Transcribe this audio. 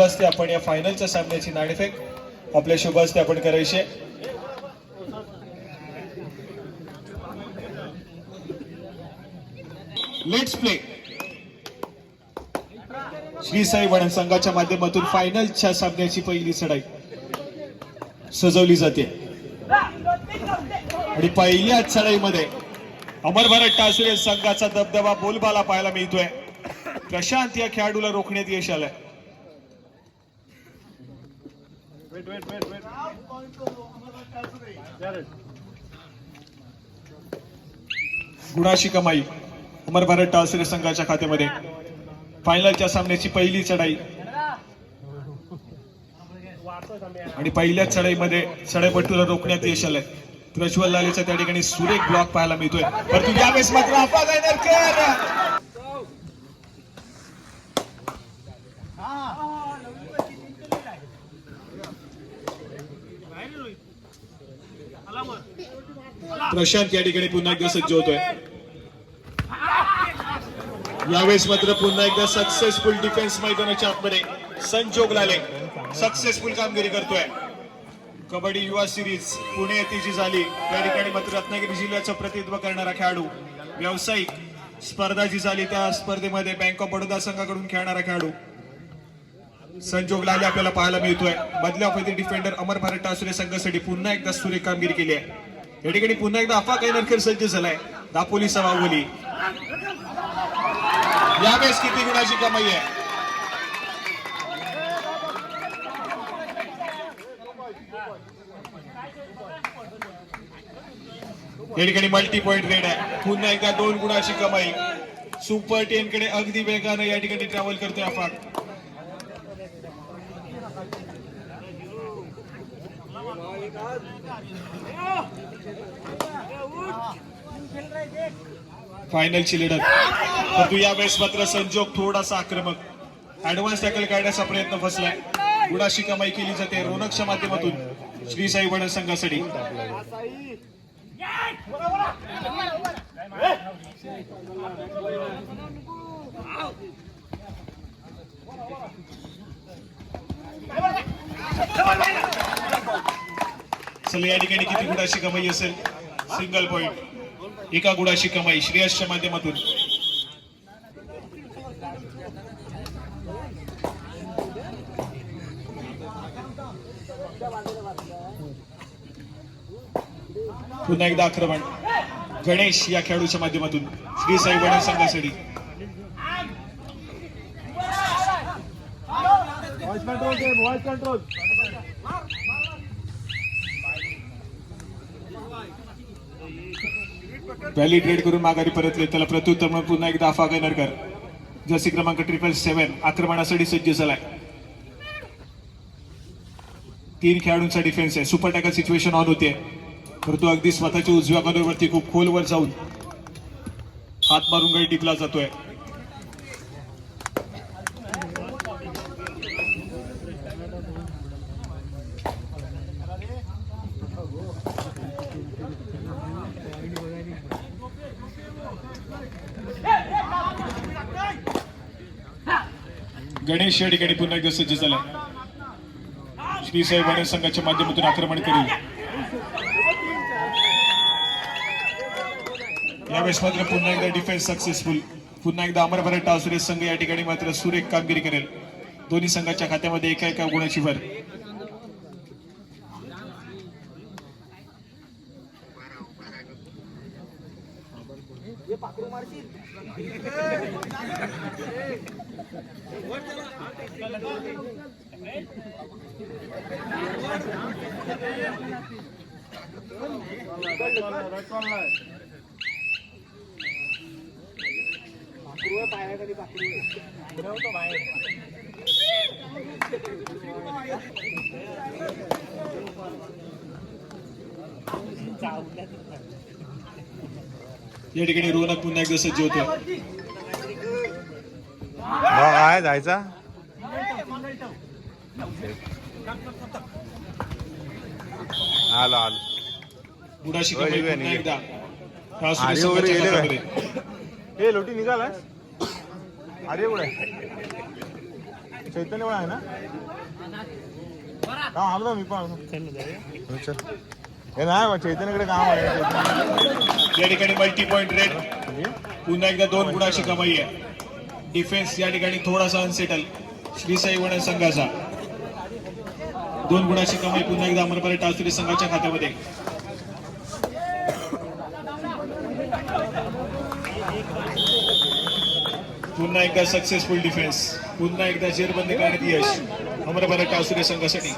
हस्ते आपण या फायनलच्या सामन्याची नाणेफेक आपल्या शुभ हस्ते आपण करायची आहे. Let's play. श्री साई वणन संघाच्या माध्यमातून फायनलच्या सामन्याची पहिली चढाई सजवली जाते आणि पहिल्या चढाईमध्ये अमर भारत टासुरे संघाचा दबदबा बोलबाला पाहायला मिळतोय. प्रशांत या खेळाडूला रोखण्यात यश आलंय. गुणाची कमाई अमर भारत टासुरे संघाच्या खात्यामध्ये. फायनलच्या सामन्याची पहिली चढाई आणि पहिल्या चढाईमध्ये चढाईपटूला रोखण्यात यश आलंय. प्रज्वल लालेचा त्या ठिकाणी सुरेख ब्लॉक पाहायला मिळतोय. परंतु यावेळेस मात्र अफवा गायनरकर प्रशांत या ठिकाणी पुन्हा एकदा सज्ज होतोय. यावेळेस मात्र पुन्हा एकदा सक्सेसफुल डिफेन्स मैदानाच्या आतमध्ये संजोग लाले सक्सेसफुल कामगिरी करतोय. कबड्डी युवा सिरीज पुणे येथे जी झाली त्या ठिकाणी मात्र रत्नागिरी जिल्ह्याचं प्रतिनिधित्व करणारा खेळाडू, व्यावसायिक स्पर्धा जी झाली त्या स्पर्धेमध्ये बँक ऑफ बडोदा संघाकडून खेळणारा खेळाडू संजोग लाले आपल्याला पाहायला मिळतोय. मधल्या ऑफिस डिफेंडर अमर भारत टासुरे संघासाठी पुन्हा एकदा सुरेख कामगिरी केली आहे. या ठिकाणी पुन्हा एकदा अफवा गायनरकर सज्ज झालाय. दापोलीचा बाहुबली. यावेळेस किती गुणाची कमाई आहे. या ठिकाणी मल्टी पॉइंट रेड आहे. पुन्हा एकदा 2 गुणाची कमाई. सुपर 10 कडे अगदी वेगाने या ठिकाणी ट्रॅव्हल करतोय अफवा. फायनलची लढत. परंतु यावेळेस मात्र संजोग थोडासा आक्रमक ऍडव्हान्स टॅकल काढण्याचा प्रयत्न फसलाय. गुणाची कमाई केली जाते रोनकच्या माध्यमातून श्री साई वणन संघासाठी. चला या ठिकाणी किती गुणाची कमाई असेल. Single point. 1 गुणाची कमाई श्रेयसच्या माध्यमातून. पुन्हा एकदा आक्रमण गणेश या खेळाडूच्या माध्यमातून श्री साई वणन संघासाठी. व्हॅलिड रेड करून माघारी परतले. त्याला प्रत्युत्तर म्हणून पुन्हा एकदा अफवा गायनरकर जर्सी क्रमांक 777 आक्रमणासाठी सज्ज झालाय. 3 खेळाडूंचा डिफेन्स आहे. सुपर टॅकल सिच्युएशन ऑन होते परंतु अगदी स्वतःच्या उजव्या कॉर्नरवरती खूप खोलवर जाऊन हात मारून गडी टिपला जातोय. गणेश या ठिकाणी पुन्हा एकदा सज्ज झाला. श्री साई वणन संघाच्या माध्यमातून आक्रमण करील. यावेळेस मात्र पुन्हा एकदा डिफेन्स सक्सेसफुल. पुन्हा एकदा अमर भारत टासुरे संघ या ठिकाणी मात्र सुरेख कामगिरी करेल. दोन्ही संघाच्या खात्यामध्ये एका गुणाची भर. या ठिकाणी रोनक पुन्हा एकदा सज्ज होतोय. काय जायचा आलो आलो बुडाशी कमाई पुन्हा एकदा आर्य वगैरे गेले काय हे लोटी निघाला आर्य कुठे चैतन्य पण आहे ना काम आलो मी पण हे नाही चैतन्यकडे काम आहे या ठिकाणी मल्टी पॉइंट रेड पुन्हा एकदा 2 गुणाची कमाई आहे. डिफेन्स या ठिकाणी थोडासा अनसेटल श्री साई वडा संघाचा 2 गुणाची कमाई पुन्हा एकदा अमरपरे टासुरी संघाच्या खात्यामध्ये. पुन्हा एकदा सक्सेसफुल डिफेन्स पुन्हा एकदा जेरबंदी करण्यात यश अमरपरे टासुरी संघासाठी.